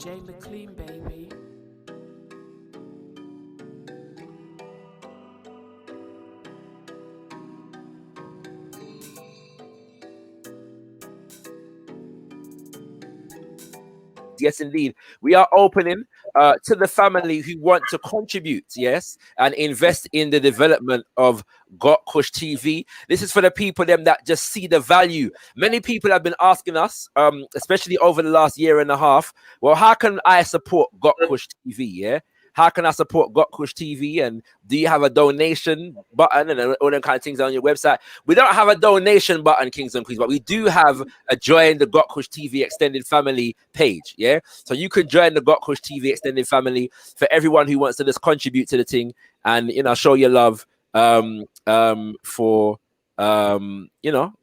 Jay McLean, baby. Yes, indeed. We are opening to the family who want to contribute, yes, and invest in the development of gotKushTV. This is for the people them that just see the value. Many people have been asking us, especially over the last year and a half, well, how can I support gotKushTV? Yeah. How can I support gotKushTV? And do you have a donation button and all them kind of things on your website? We don't have a donation button, Kings and Queens, but we do have a join the gotKushTV extended family page. Yeah, so you can join the gotKushTV extended family for everyone who wants to just contribute to the thing and show your love for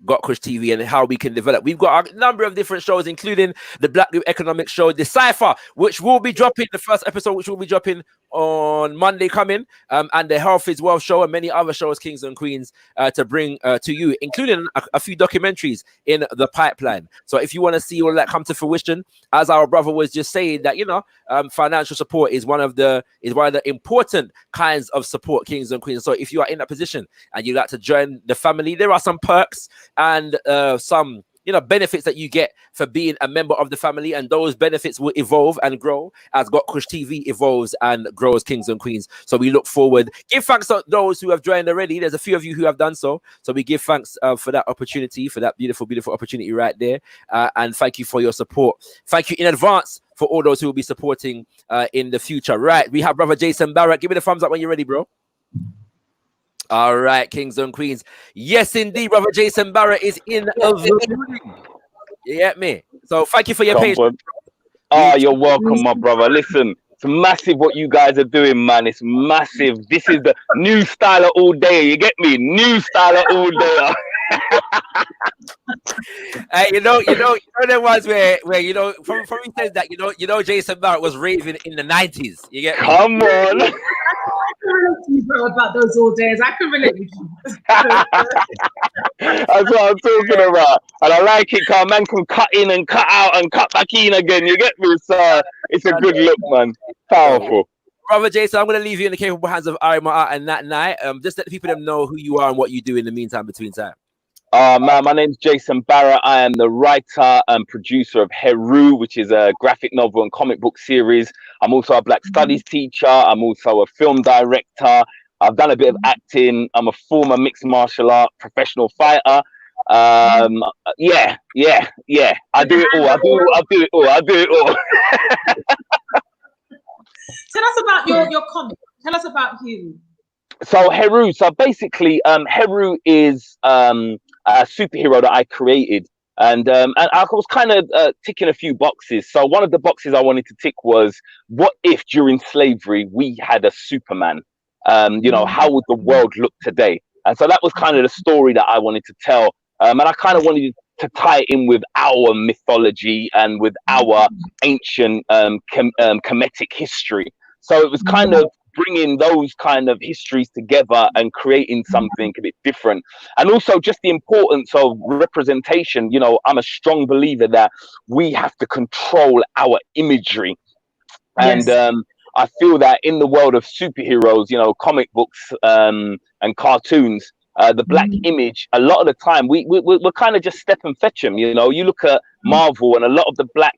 gotKushTV and how we can develop. We've got a number of different shows, including the Black Group Economic Show, Decipher, which will be dropping the first episode, which will be dropping on Monday coming, and the Health is Wealth Show and many other shows, Kings and Queens, to bring to you, including a few documentaries in the pipeline. So if you want to see all that come to fruition, as our brother was just saying, that financial support is one of the important kinds of support, Kings and Queens. So if you are in that position and you'd like to join the family, there are some perks and some benefits that you get for being a member of the family, and those benefits will evolve and grow as gotKushTV evolves and grows, Kings and Queens. So we look forward. Give thanks to those who have joined already. There's a few of you who have done so. So we give thanks for that opportunity, for that beautiful, beautiful opportunity right there. And thank you for your support. Thank you in advance for all those who will be supporting in the future. Right, we have Brother Jason Barrett. Give me the thumbs up when you're ready, bro. All right, Kings and Queens. Yes, indeed, Brother Jason Barrett is in the building. You get me? So thank you for your patience. You're welcome, my brother. Listen, it's massive what you guys are doing, man. It's massive. This is the new style of all day. You get me? New style of all day. You know there was where from he says that Jason Barrett was raving in the 90s. You get me? Come on. About those all days, I can relate with you. That's what I'm talking about, and I like it because man can cut in and cut out and cut back in again. You get me? So it's a good look, man. Powerful. Brother Jason, I'm going to leave you in the capable hands of Arab Emirates and that night. Just let the people know who you are and what you do in the meantime, between time. Man, my name's Jason Barrett. I am the writer and producer of Heru, which is a graphic novel and comic book series. I'm also a Black Studies teacher. I'm also a film director. I've done a bit of acting. I'm a former mixed martial art professional fighter. I do it all. I do it all. Tell us about your comic. Tell us about Heru. So Heru. So basically, Heru is a superhero that I created, and I was kind of ticking a few boxes. So one of the boxes I wanted to tick was, what if during slavery we had a Superman? How would the world look today? And so that was kind of the story that I wanted to tell. And I kind of wanted to tie it in with our mythology and with our ancient Kemetic history. So it was kind of bringing those kind of histories together and creating something a bit different. And also just the importance of representation. I'm a strong believer that we have to control our imagery. And Yes. I feel that in the world of superheroes, comic books and cartoons, the black image, a lot of the time we're kind of just step and fetch them. You look at Marvel, and a lot of the black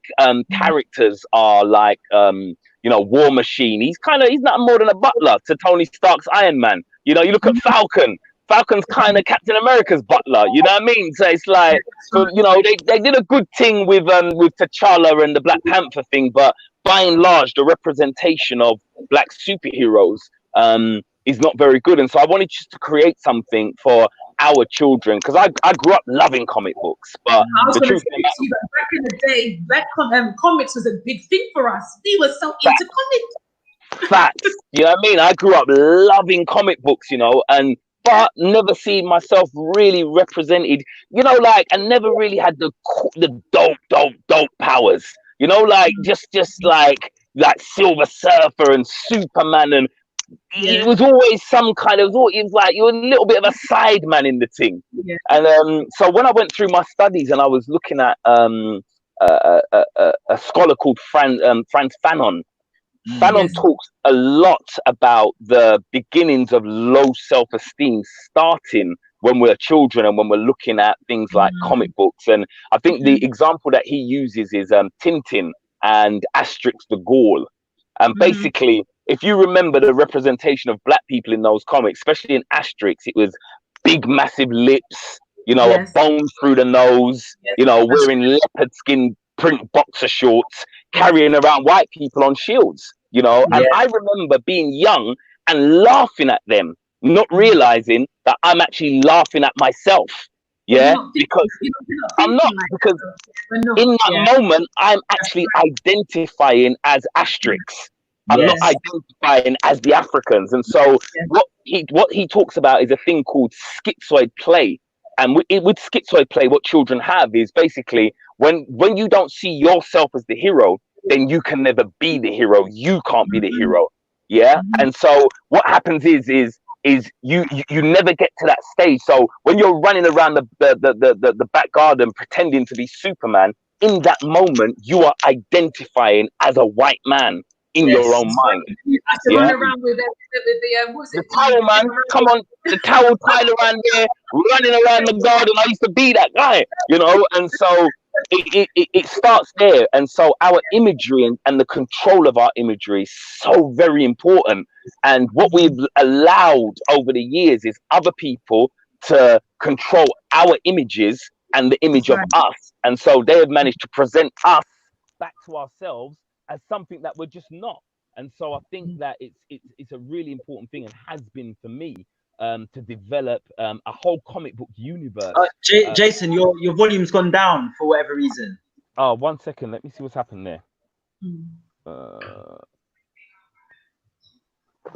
characters are like War Machine. He's not more than a butler to Tony Stark's Iron Man. You look at Falcon. Falcon's kind of Captain America's butler. You know what I mean? So it's like, they did a good thing with T'Challa and the Black Panther thing, but by and large, the representation of black superheroes is not very good. And so I wanted just to create something for our children, because I grew up loving comic books. But the truth is, back in the day, black comics was a big thing for us. We were so into comics. Facts. You know what I mean? I grew up loving comic books, but never see myself really represented, and never really had the dope powers. Just like Silver Surfer and Superman, and it was always some kind of, it was like you're a little bit of a side man in the thing. And so when I went through my studies and I was looking at a scholar called Franz Fanon. Fanon Yes. talks a lot about the beginnings of low self-esteem starting when we're children and when we're looking at things like comic books. And I think the example that he uses is Tintin and Asterix the Gaul. And basically, if you remember the representation of black people in those comics, especially in Asterix, it was big, massive lips, you know, Yes. a bone through the nose, you know, wearing leopard skin print boxer shorts, carrying around white people on shields, you know. And I remember being young and laughing at them, not realizing that I'm actually laughing at myself. Yeah, because I'm not, because in that moment I'm actually identifying as Asterix. I'm not identifying as the Africans. And so what he talks about is a thing called schizoid play. And with schizoid play, what children have is basically when you don't see yourself as the hero, then you can never be the hero. You can't be the hero. Yeah. And so what happens is you never get to that stage. So when you're running around the back garden pretending to be Superman, in that moment you are identifying as a white man in your own mind. I should run around with the towel, man. Come on, the towel tied around there, running around the garden. I used to be that guy, you know. And so it starts there. And so our imagery and the control of our imagery is so very important. And what we've allowed over the years is other people to control our images and the image of us. And so they have managed to present us back to ourselves as something that we're just not. And so I think that it's a really important thing, and has been for me, to develop a whole comic book universe. Jason, your volume's gone down for whatever reason. Oh, 1 second. Let me see what's happened there.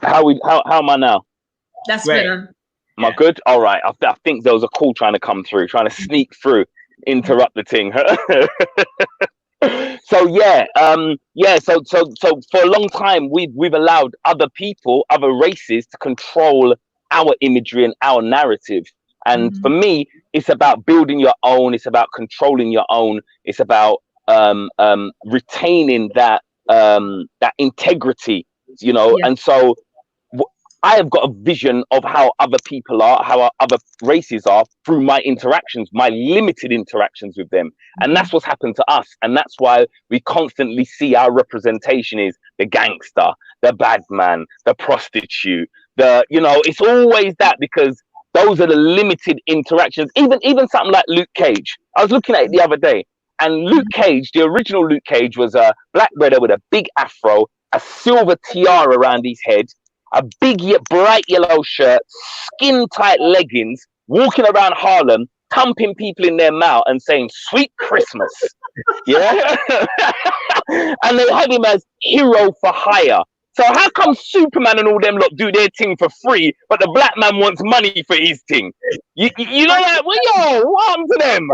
How am I now? That's great. better. Am I good? All right. I think there was a call trying to come through, trying to sneak through, interrupt the thing. So so for a long time we've allowed other people, other races, to control our imagery and our narrative. And for me, it's about building your own. It's about controlling your own. It's about retaining that integrity, you know. And so I have got a vision of how other people are, how other races are, through my interactions, my limited interactions with them. And that's what's happened to us. And that's why we constantly see our representation is the gangster, the bad man, the prostitute, it's always that, because those are the limited interactions. Even something like Luke Cage. I was looking at it the other day, and Luke Cage, the original Luke Cage, was a black brother with a big afro, a silver tiara around his head, a big bright yellow shirt, skin tight leggings, walking around Harlem, thumping people in their mouth and saying "Sweet Christmas." Yeah. And they had him as hero for hire. So how come Superman and all them lot do their thing for free, but the black man wants money for his thing? You know, like, well, what happened to them?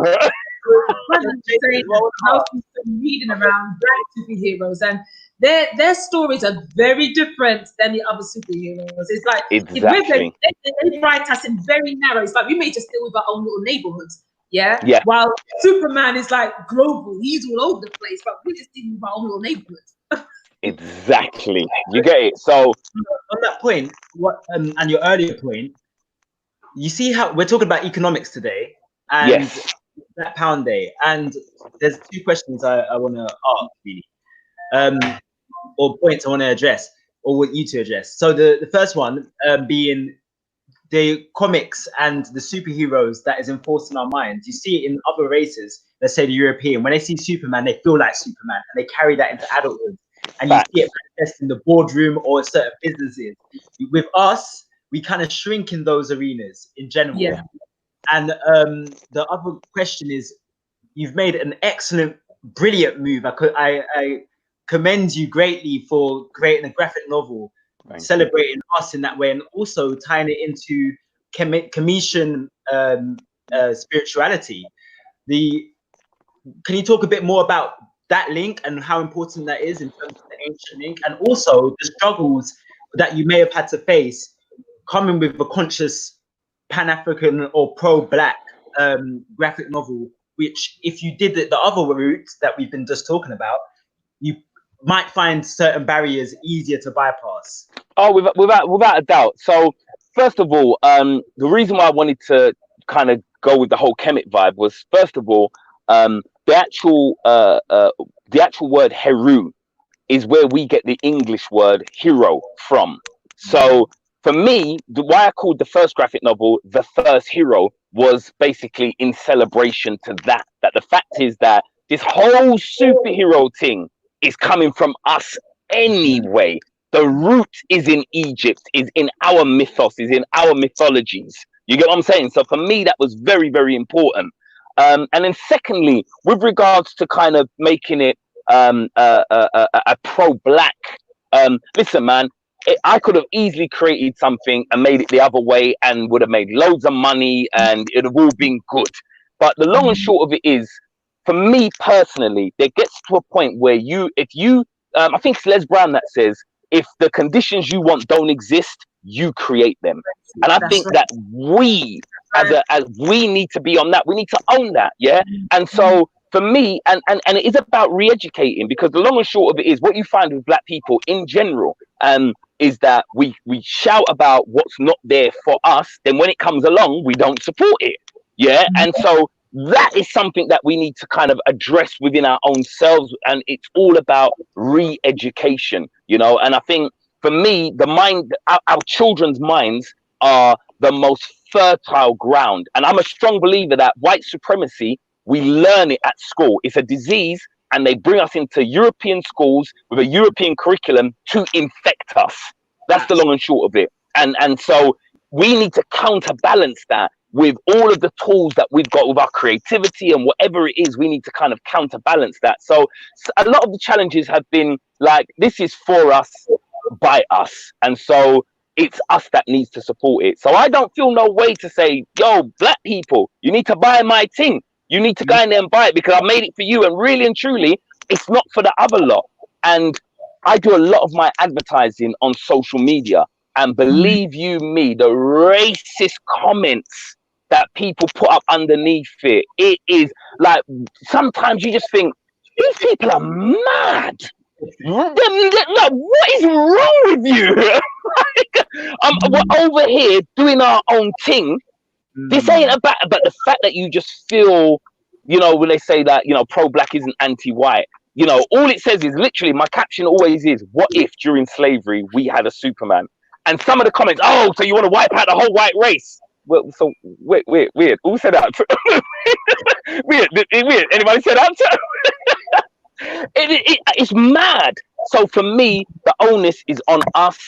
Reading around black superheroes, and their stories are very different than the other superheroes. It's like they write us in very narrow. It's like we may just deal with our own little neighborhoods. Yeah. While Superman is like global, he's all over the place, but we're just dealing with our own little neighborhoods. Exactly. You get it. So on that point, and your earlier point, you see how we're talking about economics today, and Black Pound Day, and there's two questions I want to ask, really, or points I want to address, or want you to address. So the first one being the comics and the superheroes that is enforced in our minds. You see it in other races. Let's say the European, when they see Superman, they feel like Superman, and they carry that into adulthood. And you see it manifest in the boardroom or certain businesses. With us, we kind of shrink in those arenas in general. Yeah. And the other question is, you've made an excellent, brilliant move. I commend you greatly for creating a graphic novel, celebrating us in that way, and also tying it into Commission spirituality. Can you talk a bit more about that link and how important that is in terms of the ancient link, and also the struggles that you may have had to face coming with a conscious Pan-African or pro-Black graphic novel which if you did the other route that we've been just talking about, you might find certain barriers easier to bypass. Oh, without a doubt. So first of all, the reason why I wanted to kind of go with the whole Kemet vibe was, first of all, the actual word Heru is where we get the English word hero from. So for me, why I called the first graphic novel The First Hero was basically in celebration to that the fact is that this whole superhero thing is coming from us anyway. The root is in Egypt, is in our mythos, is in our mythologies. You get what I'm saying? So for me, that was very, very important. And then secondly, with regards to kind of making it a pro-black, listen, man, I could have easily created something and made it the other way and would have made loads of money and it would have all been good. But the long and short of it is, for me personally, there gets to a point where I think it's Les Brown that says, if the conditions you want don't exist, you create them. And I think that we, as we need to be on that, we need to own that, yeah? And so for me, and it is about re-educating, because the long and short of it is, what you find with black people in general, is that we shout about what's not there for us, then when it comes along, we don't support it, yeah? And so that is something that we need to kind of address within our own selves, and it's all about re-education, you know? And I think for me, our children's minds are the most fertile ground, and I'm a strong believer that white supremacy, we learn it at school. It's a disease, and they bring us into European schools with a European curriculum to infect us. That's the long and short of it. And so we need to counterbalance that with all of the tools that we've got with our creativity and whatever it is, we need to kind of counterbalance that. So a lot of the challenges have been like, this is for us, by us. And so it's us that needs to support it. So I don't feel no way to say, yo, black people, you need to buy my thing. You need to go in there and buy it because I made it for you. And really and truly, it's not for the other lot. And I do a lot of my advertising on social media. And believe you me, the racist comments that people put up underneath it is like, sometimes you just think, these people are mad. What is wrong with you? We're over here doing our own thing. This ain't about, but the fact that you just feel, you know, when they say that, you know, pro-black isn't anti-white, you know, all it says is literally, my caption always is, what if during slavery we had a Superman? And some of the comments, oh, so you want to wipe out the whole white race? Well, so weird. Who said that? Weird. Anybody said that? It's mad. So for me, the onus is on us.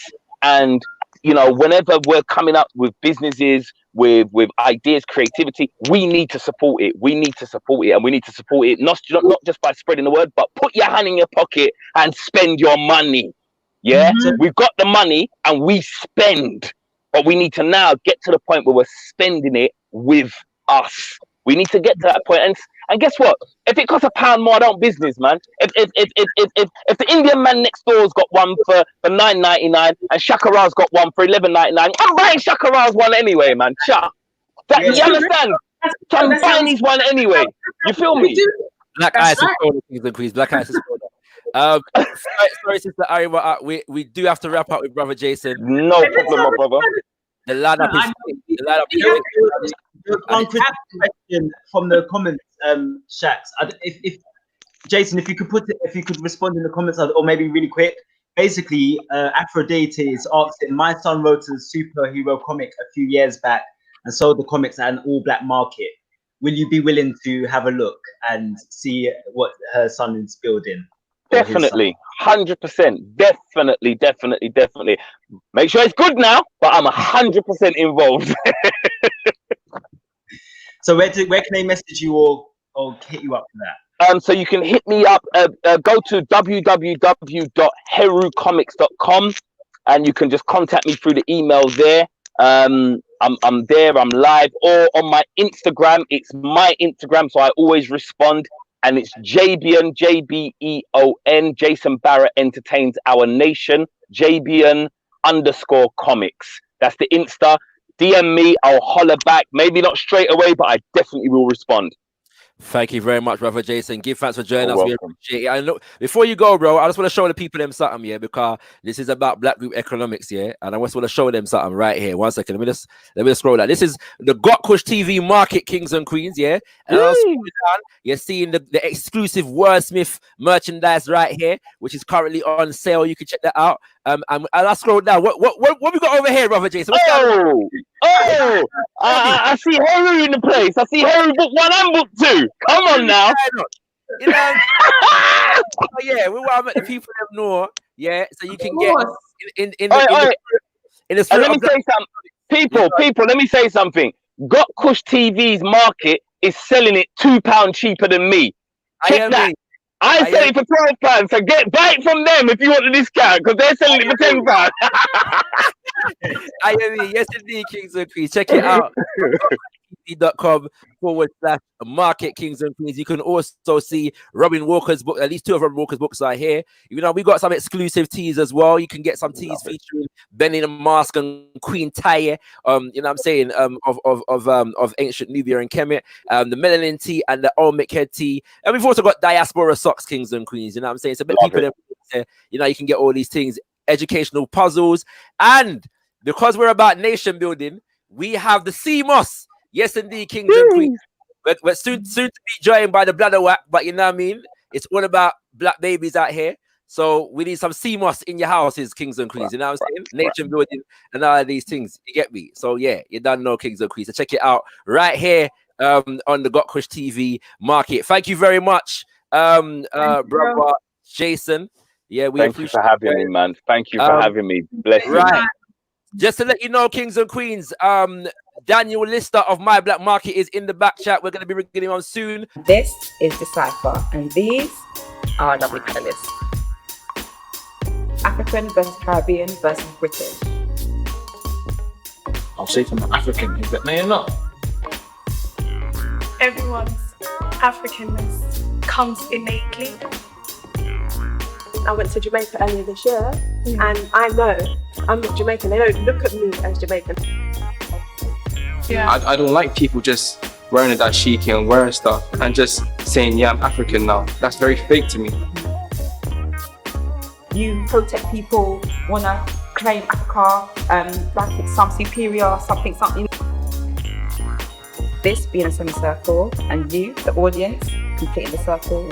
And, you know, whenever we're coming up with businesses, with ideas, creativity, we need to support it. We need to support it. And we need to support it not just by spreading the word, but put your hand in your pocket and spend your money. Yeah, we've got the money and we spend. But we need to now get to the point where we're spending it with us. We need to get to that point. And guess what? If it costs £1 more, I don't business, man. If the Indian man next door's got one for $9.99 and Shakara's got one for $11.99, I'm buying Shakara's one anyway, man. You understand? So I'm buying his one anyway. You feel me? Black ice is soda, please. Black ice is soda. Sorry, Sister Ari, we do have to wrap up with Brother Jason. No problem, my brother. The lineup is one quick question from the comments, Shax. If Jason, if you could respond in the comments, or maybe really quick. Basically, Aphrodite is asking, my son wrote a superhero comic a few years back and sold the comics at an all-black market. Will you be willing to have a look and see what her son is building? Definitely, 100%. Definitely. Make sure it's good now, but I'm 100% involved. So where can they message you or hit you up for that? So you can hit me up. Go to www.herucomics.com and you can just contact me through the email there. I'm there. I'm live, or on my Instagram. It's my Instagram, so I always respond. And it's Jabion, JBEON, Jason Barrett Entertains Our Nation, Jabion_comics. That's the Insta. DM me, I'll holler back. Maybe not straight away, but I definitely will respond. Thank you very much, brother Jason. Give thanks for joining us. You're We welcome. appreciate it. And look, before you go, bro, I just want to show the people them something, yeah, because this is about Black Group Economics, yeah. And I just want to show them something right here. 1 second. Let me just scroll that. This is the gotKushTV Market, Kings and Queens, yeah. And I'll scroll down. You're seeing the exclusive Wordsmith merchandise right here, which is currently on sale. You can check that out. And I'll scroll down. What we got over here, brother Jason? I see Heru in the place. I see Heru book 1 and book 2. Come on now. You know, yeah, we want to let the people know, yeah, so you can get in the and let me say something. People, let me say something. gotKushTV's market is selling it £2 cheaper than me. Check that. I sell it for £12, so buy it from them if you want the discount, because they're selling it for £10. Yes, indeed, Kings and Queens. Check it out. .com/market Kings and Queens. You can also see Robin Walker's book. At least 2 of Robin Walker's books are here. You know, we got some exclusive teas as well. You can get some teas featuring Benny the Mask and Queen Taye. You know what I'm saying? Of ancient Nubia and Kemet. The melanin tea and the Olmec head tea. And we've also got diaspora socks, Kings and Queens. You know what I'm saying? So people, you know, you can get all these things, educational puzzles, and because we're about nation building, we have the CMOS. Yes, indeed, Kings and Queens. We're soon to be joined by the Bladder Whack, but you know what I mean? It's all about black babies out here. So we need some CMOS in your houses, Kings and Queens. You know what I'm saying? Nation building and all of these things. You get me? So yeah, you don't know Kings and Queens. So check it out right here on the gotKushTV market. Thank you very much, brother Jason. Yeah, we Thank you for having me, man. Thank you for having me. Bless you. Right. Just to let you know, Kings and Queens, Daniel Lister of My Black Market is in the back chat. We're going to be bringing him on soon. This is Decipher, and these are our lovely panelists. African versus Caribbean versus British. I'll say from African, is that no, you're not? Everyone's Africanness comes innately. I went to Jamaica earlier this year, and I know I'm not Jamaican. They don't look at me as Jamaican. Yeah. I don't like people just wearing a dashiki and wearing stuff and just saying, yeah, I'm African now. That's very fake to me. You protect people, want to claim Africa, like it's some superior, something. This being a semicircle, and you, the audience, completing the circle.